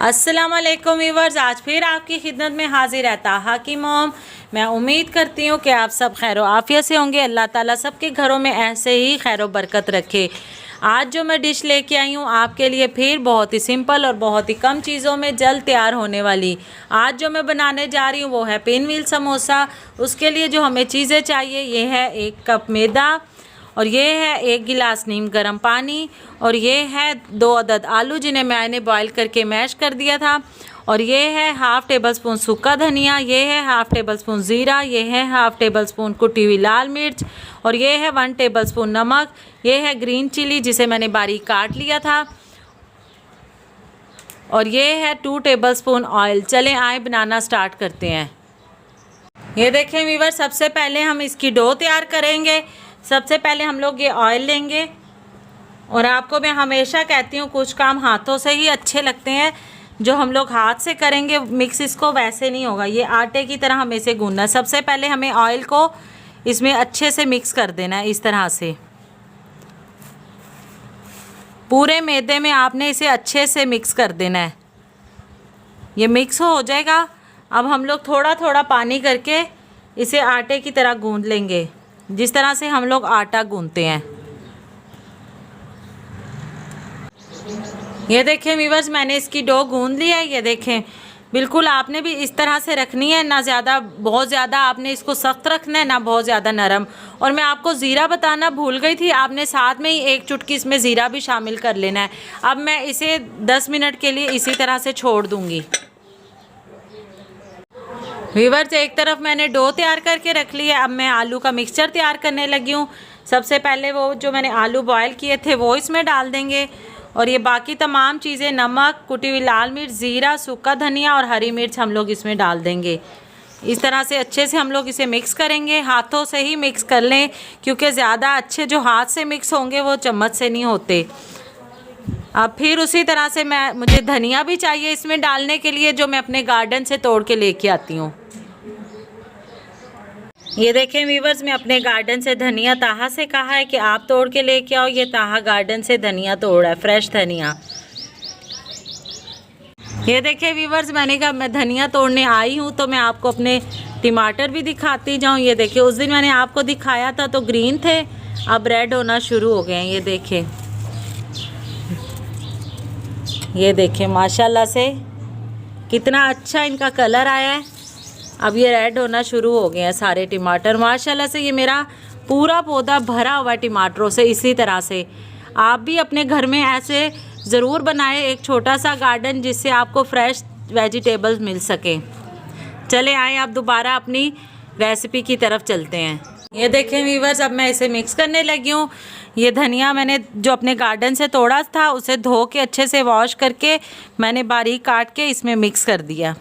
अस्सलाम वालेकुम व्यूअर्स, आज फिर आपकी खिदमत में हाजिर है ताहा की मोम। मैं उम्मीद करती हूँ कि आप सब खैर आफियत से होंगे। अल्लाह ताला सबके घरों में ऐसे ही खैर बरकत रखे। आज जो मैं डिश लेके आई हूँ आपके लिए फिर बहुत ही सिंपल और बहुत ही कम चीज़ों में जल्द तैयार होने वाली। आज जो मैं बनाने जा रही हूँ वो है पिन व्हील समोसा। उसके लिए जो हमें चीज़ें चाहिए ये है 1 कप मैदा, और ये है 1 गिलास नीम गर्म पानी, और ये है 2 अदद आलू जिन्हें मैंने बॉईल करके मैश कर दिया था, और ये है हाफ़ टेबल स्पून सूखा धनिया, ये है हाफ़ टेबल स्पून ज़ीरा, ये है हाफ़ टेबल स्पून कुटी हुई लाल मिर्च, और ये है 1 टेबल स्पून नमक, ये है ग्रीन चिली जिसे मैंने बारीक काट लिया था, और ये है 2 टेबल स्पून ऑयल। चलें आए बनाना स्टार्ट करते हैं। ये देखें व्यूअर, सबसे पहले हम इसकी डो तैयार करेंगे। सबसे पहले हम लोग ये ऑयल लेंगे, और आपको मैं हमेशा कहती हूँ कुछ काम हाथों से ही अच्छे लगते हैं। जो हम लोग हाथ से करेंगे मिक्स इसको वैसे नहीं होगा, ये आटे की तरह हमें इसे गूंदना है। सबसे पहले हमें ऑयल को इसमें अच्छे से मिक्स कर देना है। इस तरह से पूरे मैदे में आपने इसे अच्छे से मिक्स कर देना है। ये मिक्स हो जाएगा। अब हम लोग थोड़ा थोड़ा पानी करके इसे आटे की तरह गूंद लेंगे, जिस तरह से हम लोग आटा गूंदते हैं। ये देखें व्यूअर्स, मैंने इसकी डो गूंद ली है। ये देखें बिल्कुल आपने भी इस तरह से रखनी है, ना ज़्यादा बहुत ज़्यादा आपने इसको सख्त रखना है, ना बहुत ज़्यादा नरम। और मैं आपको ज़ीरा बताना भूल गई थी, आपने साथ में ही 1 चुटकी इसमें ज़ीरा भी शामिल कर लेना है। अब मैं इसे 10 मिनट के लिए इसी तरह से छोड़ दूँगी। व्यूअर्स, एक तरफ मैंने डो तैयार करके रख ली है। अब मैं आलू का मिक्सचर तैयार करने लगी हूँ। सबसे पहले वो जो मैंने आलू बॉयल किए थे वो इसमें डाल देंगे, और ये बाकी तमाम चीज़ें नमक, कुटी हुई लाल मिर्च, ज़ीरा, सूखा धनिया और हरी मिर्च हम लोग इसमें डाल देंगे। इस तरह से अच्छे से हम लोग इसे मिक्स करेंगे। हाथों से ही मिक्स कर लें, क्योंकि ज़्यादा अच्छे जो हाथ से मिक्स होंगे वो चम्मच से नहीं होते। अब फिर उसी तरह से मुझे धनिया भी चाहिए इसमें डालने के लिए, जो मैं अपने गार्डन से तोड़ के लेके आती हूँ। ये देखें व्यूअर्स, मैं अपने गार्डन से धनिया ताहा से कहा है कि आप तोड़ के लेके आओ। ये ताहा गार्डन से धनिया तोड़ा है, फ्रेश धनिया। ये देखें व्यूअर्स, मैंने कहा मैं धनिया तोड़ने आई हूँ तो मैं आपको अपने टमाटर भी दिखाती जाऊँ। ये देखिए, उस दिन मैंने आपको दिखाया था तो ग्रीन थे, अब रेड होना शुरू हो गए हैं। ये देखें, ये देखें माशाल्लाह से कितना अच्छा इनका कलर आया है। अब ये रेड होना शुरू हो गए हैं सारे टमाटर। माशाल्लाह से ये मेरा पूरा पौधा भरा हुआ है टमाटरों से। इसी तरह से आप भी अपने घर में ऐसे ज़रूर बनाएं एक छोटा सा गार्डन, जिससे आपको फ्रेश वेजिटेबल्स मिल सकें। चले आए आप दोबारा अपनी रेसिपी की तरफ चलते हैं। ये देखें व्यूअर्स, अब मैं इसे मिक्स करने लगी हूँ। ये धनिया मैंने जो अपने गार्डन से तोड़ा था उसे धो के अच्छे से वॉश करके मैंने बारीक काट के इसमें मिक्स कर दिया।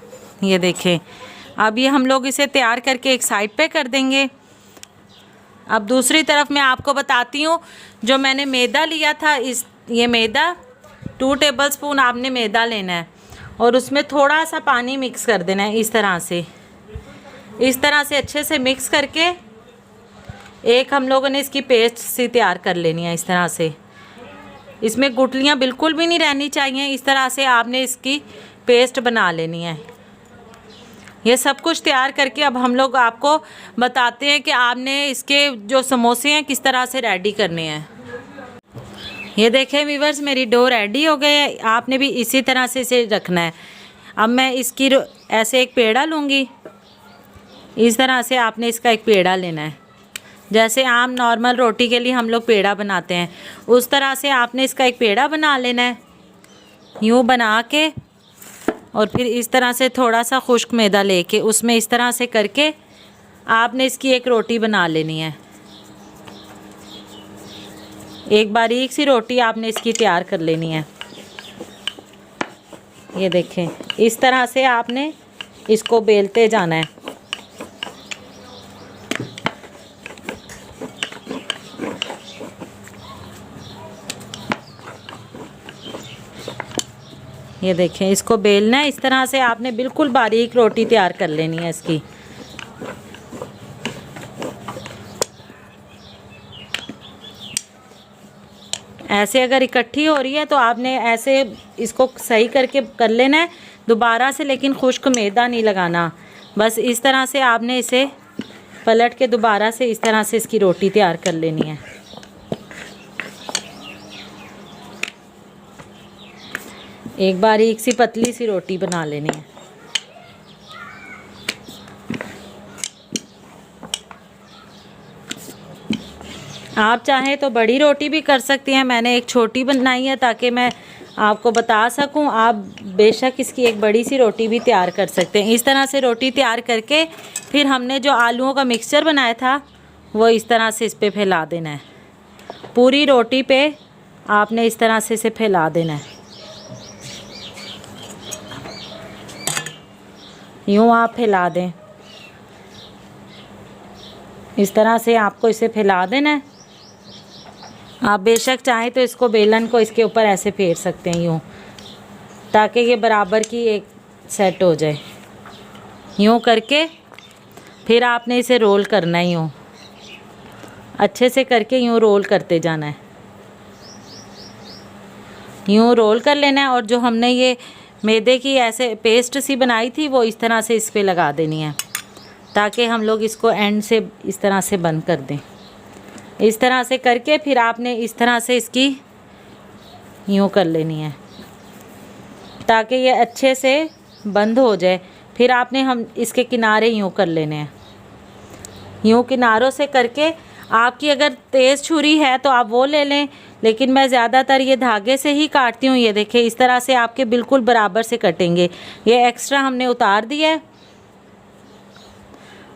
ये देखें, अब ये हम लोग इसे तैयार करके एक साइड पे कर देंगे। अब दूसरी तरफ मैं आपको बताती हूँ, जो मैंने मैदा लिया था, ये मैदा 2 टेबल स्पून आपने मैदा लेना है, और उसमें थोड़ा सा पानी मिक्स कर देना है। इस तरह से अच्छे से मिक्स करके एक हम लोगों ने इसकी पेस्ट सी तैयार कर लेनी है। इस तरह से इसमें गुठलियाँ बिल्कुल भी नहीं रहनी चाहिए। इस तरह से आपने इसकी पेस्ट बना लेनी है। ये सब कुछ तैयार करके अब हम लोग आपको बताते हैं कि आपने इसके जो समोसे हैं किस तरह से रेडी करने हैं। ये देखें व्यूअर्स, मेरी डो रेडी हो गई है। आपने भी इसी तरह से इसे रखना है। अब मैं इसकी ऐसे एक पेड़ा लूँगी। इस तरह से आपने इसका एक पेड़ा लेना है, जैसे आम नॉर्मल रोटी के लिए हम लोग पेड़ा बनाते हैं, उस तरह से आपने इसका एक पेड़ा बना लेना है। यूँ बना के और फिर इस तरह से थोड़ा सा खुश्क मैदा लेके उसमें इस तरह से करके आपने इसकी एक रोटी बना लेनी है। एक बारीक सी रोटी आपने इसकी तैयार कर लेनी है। ये देखें, इस तरह से आपने इसको बेलते जाना है। ये देखें, इसको बेलना है। इस तरह से आपने बिल्कुल बारीक रोटी तैयार कर लेनी है इसकी। ऐसे अगर इकट्ठी हो रही है तो आपने ऐसे इसको सही करके कर लेना है दोबारा से, लेकिन खुश्क मैदा नहीं लगाना। बस इस तरह से आपने इसे पलट के दोबारा से इस तरह से इसकी रोटी तैयार कर लेनी है। एक बारीक सी पतली सी रोटी बना लेनी है। आप चाहें तो बड़ी रोटी भी कर सकती हैं, मैंने एक छोटी बनाई है ताकि मैं आपको बता सकूं। आप बेशक इसकी एक बड़ी सी रोटी भी तैयार कर सकते हैं। इस तरह से रोटी तैयार करके फिर हमने जो आलूओं का मिक्सचर बनाया था वो इस तरह से इस पे फैला देना है। पूरी रोटी पे आपने इस तरह से इसे फैला देना है। यूँ आप फैला दें, इस तरह से आपको इसे फैला देना है। आप बेशक चाहें तो इसको बेलन को इसके ऊपर ऐसे फेर सकते हैं यूँ, ताकि ये बराबर की एक सेट हो जाए। यूँ करके फिर आपने इसे रोल करना है, यूँ अच्छे से करके यूँ रोल करते जाना है। यूँ रोल कर लेना है और जो हमने ये मैदे की ऐसे पेस्ट सी बनाई थी वो इस तरह से इस पे लगा देनी है, ताकि हम लोग इसको एंड से इस तरह से बंद कर दें। इस तरह से करके फिर आपने इस तरह से इसकी यूँ कर लेनी है ताकि ये अच्छे से बंद हो जाए। फिर आपने हम इसके किनारे यूँ कर लेने हैं। यूँ किनारों से करके, आपकी अगर तेज़ छुरी है तो आप वो ले लें, लेकिन मैं ज़्यादातर ये धागे से ही काटती हूँ। ये देखिए इस तरह से आपके बिल्कुल बराबर से कटेंगे। ये एक्स्ट्रा हमने उतार दिया है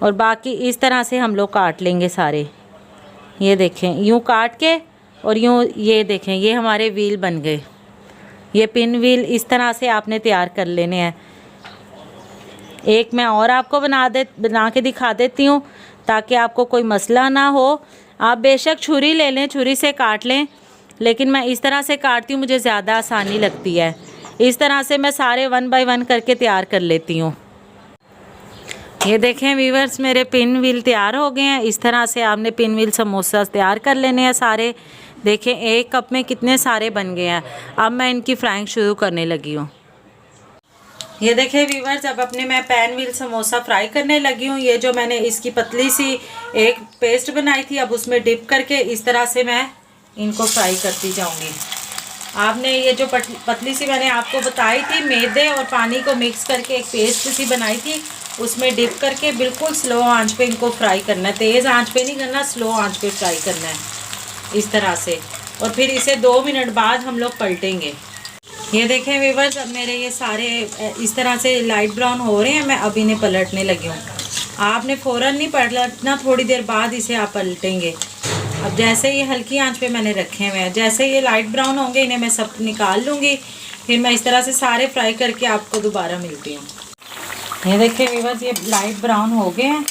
और बाकी इस तरह से हम लोग काट लेंगे सारे। ये देखें यूँ काट के और यूँ, ये देखें ये हमारे व्हील बन गए। ये पिन व्हील इस तरह से आपने तैयार कर लेने हैं। एक मैं और आपको बना के दिखा देती हूँ ताकि आपको कोई मसला ना हो। आप बेशक छुरी ले लें, छुरी से काट लें, लेकिन मैं इस तरह से काटती हूँ, मुझे ज़्यादा आसानी लगती है। इस तरह से मैं सारे 1 बाय 1 करके तैयार कर लेती हूँ। ये देखें व्यूअर्स, मेरे पिन व्हील तैयार हो गए हैं। इस तरह से आपने पिन व्हील समोसा तैयार कर लेने हैं सारे। देखें एक कप में कितने सारे बन गए हैं। अब मैं इनकी फ्राइंग शुरू करने लगी हूँ। ये देखें व्यूअर्स, अब अपने मैं पैन व्हील समोसा फ्राई करने लगी हूँ। ये जो मैंने इसकी पतली सी एक पेस्ट बनाई थी, अब उसमें डिप करके इस तरह से मैं इनको फ्राई करती जाऊँगी। आपने ये जो पतली सी मैंने आपको बताई थी, मैदे और पानी को मिक्स करके एक पेस्ट सी बनाई थी, उसमें डिप करके बिल्कुल स्लो आंच पे इनको फ्राई करना है। तेज़ आंच पे नहीं करना, स्लो आंच पे फ्राई करना है इस तरह से। और फिर इसे 2 मिनट बाद हम लोग पलटेंगे। ये देखें व्यूअर्स, अब मेरे ये सारे इस तरह से लाइट ब्राउन हो रहे हैं। मैं अब इन्हें पलटने लगी हूँ। आपने फ़ौरन नहीं पलटना, थोड़ी देर बाद इसे आप पलटेंगे। अब जैसे ये हल्की आंच पे मैंने रखे हुए हैं, जैसे ये लाइट ब्राउन होंगे इन्हें मैं सब निकाल लूँगी। फिर मैं इस तरह से सारे फ्राई करके आपको दोबारा मिलती हूँ। ये देखिए व्यूअर्स, ये लाइट ब्राउन हो गए हैं।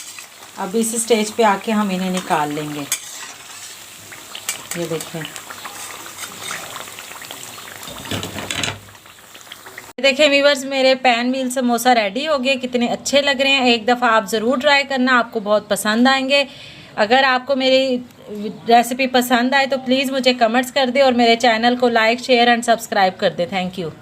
अब इस स्टेज पे आके हम इन्हें निकाल लेंगे। ये देखें व्यूअर्स, मेरे पैन व्हील समोसा रेडी हो गए। कितने अच्छे लग रहे हैं। एक दफ़ा आप ज़रूर ट्राई करना, आपको बहुत पसंद आएंगे। अगर आपको मेरी रेसिपी पसंद आए तो प्लीज़ मुझे कमेंट्स कर दे और मेरे चैनल को लाइक, शेयर एंड सब्सक्राइब कर दे। Thank you.